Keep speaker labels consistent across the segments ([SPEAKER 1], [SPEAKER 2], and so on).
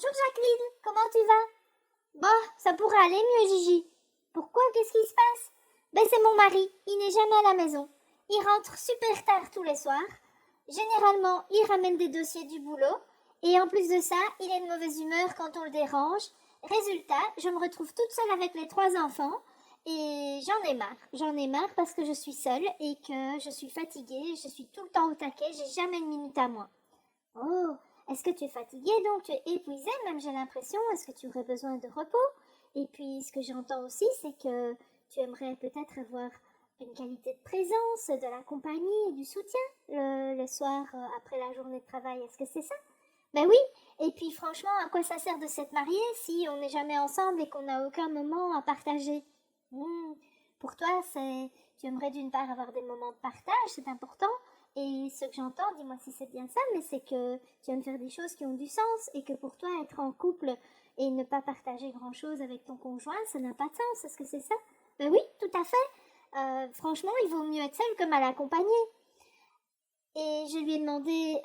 [SPEAKER 1] Bonjour Jacqueline, comment tu vas? Bah, ça pourrait aller mieux Gigi. Pourquoi? Qu'est-ce qui se passe? Ben c'est mon mari, il n'est jamais à la maison. Il rentre super tard tous les soirs. Généralement, il ramène des dossiers du boulot. Et en plus de ça, il est de mauvaise humeur quand on le dérange. Résultat, je me retrouve toute seule avec les trois enfants. Et j'en ai marre. J'en ai marre parce que je suis seule et que je suis fatiguée. Je suis tout le temps au taquet. J'ai jamais une minute à moi. Oh, est-ce que tu es fatiguée donc? Tu es épuisée même, j'ai l'impression. Est-ce que tu aurais besoin de repos? Et puis, ce que j'entends aussi, c'est que tu aimerais peut-être avoir une qualité de présence, de la compagnie et du soutien le soir après la journée de travail. Est-ce que c'est ça? Ben oui. Et puis, franchement, à quoi ça sert de s'être marié si on n'est jamais ensemble et qu'on n'a aucun moment à partager? Hmm. Pour toi, tu aimerais d'une part avoir des moments de partage, c'est important. Et ce que j'entends, dis-moi si c'est bien ça, mais c'est que tu aimes faire des choses qui ont du sens et que pour toi, être en couple et ne pas partager grand-chose avec ton conjoint, ça n'a pas de sens. Est-ce que c'est ça? Ben oui, tout à fait. Franchement, il vaut mieux être seul que mal accompagné. Et je lui ai demandé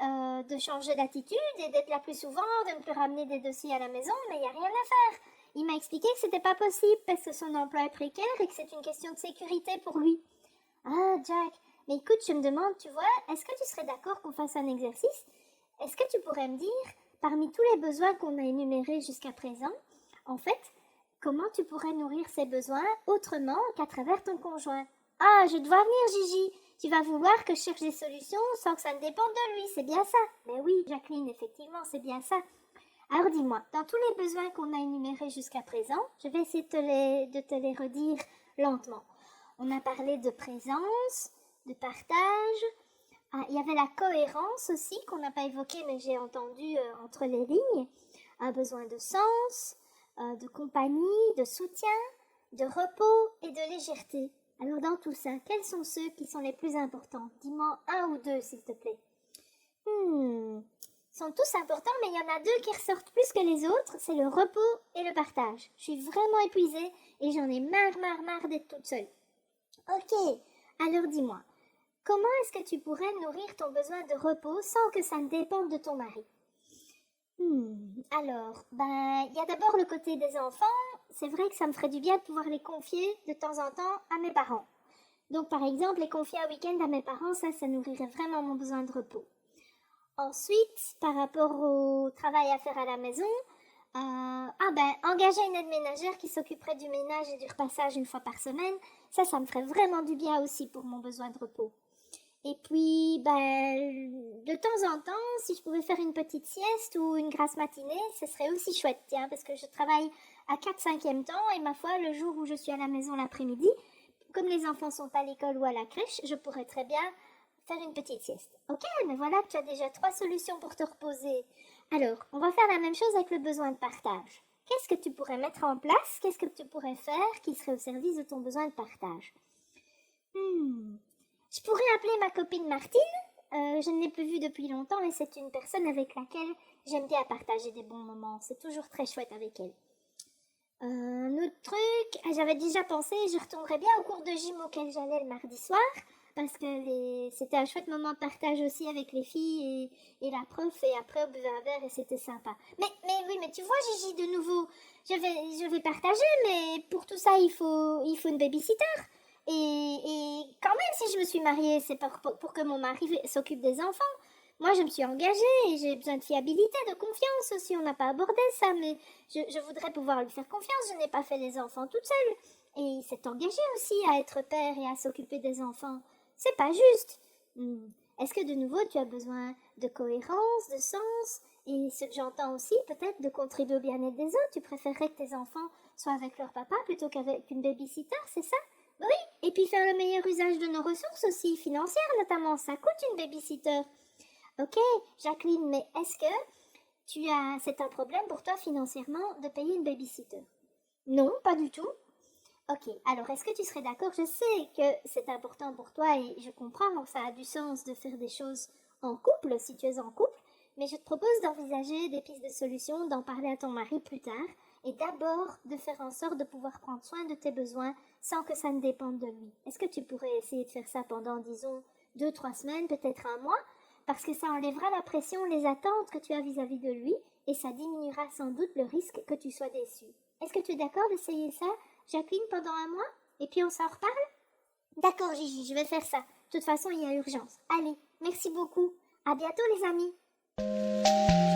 [SPEAKER 1] de changer d'attitude et d'être là plus souvent, de ne plus ramener des dossiers à la maison, mais il n'y a rien à faire. Il m'a expliqué que c'était pas possible parce que son emploi est précaire et que c'est une question de sécurité pour lui. Ah, Jack, mais écoute, je me demande, tu vois, est-ce que tu serais d'accord qu'on fasse un exercice? Est-ce que tu pourrais me dire, parmi tous les besoins qu'on a énumérés jusqu'à présent, en fait, comment tu pourrais nourrir ces besoins autrement qu'à travers ton conjoint? Ah, je te vois venir, Gigi. Tu vas vouloir que je cherche des solutions sans que ça ne dépende de lui, c'est bien ça? Mais oui, Jacqueline, effectivement, c'est bien ça. Alors dis-moi, dans tous les besoins qu'on a énumérés jusqu'à présent, je vais essayer de te les redire lentement. On a parlé de présence, de partage. Ah, il y avait la cohérence aussi qu'on n'a pas évoqué mais j'ai entendu entre les lignes. Un besoin de sens, de compagnie, de soutien, de repos et de légèreté. Alors dans tout ça, quels sont ceux qui sont les plus importants? Dis-moi un ou deux s'il te plaît. Ils sont tous importants, mais il y en a deux qui ressortent plus que les autres, c'est le repos et le partage. Je suis vraiment épuisée et j'en ai marre d'être toute seule. Ok, alors dis-moi, comment est-ce que tu pourrais nourrir ton besoin de repos sans que ça ne dépende de ton mari? Alors, il y a d'abord le côté des enfants. C'est vrai que ça me ferait du bien de pouvoir les confier de temps en temps à mes parents. Donc, par exemple, les confier un week-end à mes parents, ça nourrirait vraiment mon besoin de repos. Ensuite, par rapport au travail à faire à la maison, engager une aide ménagère qui s'occuperait du ménage et du repassage une fois par semaine, ça me ferait vraiment du bien aussi pour mon besoin de repos. Et puis, de temps en temps, si je pouvais faire une petite sieste ou une grasse matinée, ce serait aussi chouette, tiens, parce que je travaille à 4/5e temps et ma foi, le jour où je suis à la maison l'après-midi, comme les enfants sont à l'école ou à la crèche, je pourrais très bien faire une petite sieste. Ok, mais voilà que tu as déjà 3 solutions pour te reposer. Alors, on va faire la même chose avec le besoin de partage. Qu'est-ce que tu pourrais mettre en place? Qu'est-ce que tu pourrais faire qui serait au service de ton besoin de partage? Je pourrais appeler ma copine Martine. Je ne l'ai plus vue depuis longtemps et c'est une personne avec laquelle j'aime bien partager des bons moments. C'est toujours très chouette avec elle. Un autre truc, j'avais déjà pensé, je retournerais bien au cours de gym auquel j'allais le mardi soir parce que c'était un chouette moment de partage aussi avec les filles et la prof et après on buvait un verre et c'était sympa. Mais oui, mais tu vois Gigi, de nouveau, je vais partager mais pour tout ça il faut une babysitter. Et quand même, si je me suis mariée, c'est pour que mon mari s'occupe des enfants. Moi, je me suis engagée et j'ai besoin de fiabilité, de confiance aussi. On n'a pas abordé ça, mais je voudrais pouvoir lui faire confiance. Je n'ai pas fait les enfants toute seule. Et il s'est engagé aussi à être père et à s'occuper des enfants. C'est pas juste. Est-ce que de nouveau, tu as besoin de cohérence, de sens? Et ce que j'entends aussi, peut-être de contribuer au bien-être des autres. Tu préférerais que tes enfants soient avec leur papa plutôt qu'avec une babysitter, c'est ça? Oui, et puis faire le meilleur usage de nos ressources aussi, financières notamment, ça coûte une babysitter. Ok, Jacqueline, mais est-ce que c'est un problème pour toi financièrement de payer une babysitter? Non, pas du tout. Ok, alors est-ce que tu serais d'accord? Je sais que c'est important pour toi et je comprends que ça a du sens de faire des choses en couple si tu es en couple, mais je te propose d'envisager des pistes de solutions, d'en parler à ton mari plus tard et d'abord de faire en sorte de pouvoir prendre soin de tes besoins sans que ça ne dépende de lui. Est-ce que tu pourrais essayer de faire ça pendant, disons, 2, 3 semaines, peut-être un mois? parce que ça enlèvera la pression, les attentes que tu as vis-à-vis de lui, et ça diminuera sans doute le risque que tu sois déçu. Est-ce que tu es d'accord d'essayer ça, Jacqueline, pendant un mois? Et puis on s'en reparle? D'accord, Gigi, je vais faire ça. De toute façon, il y a urgence. Allez, merci beaucoup. À bientôt, les amis.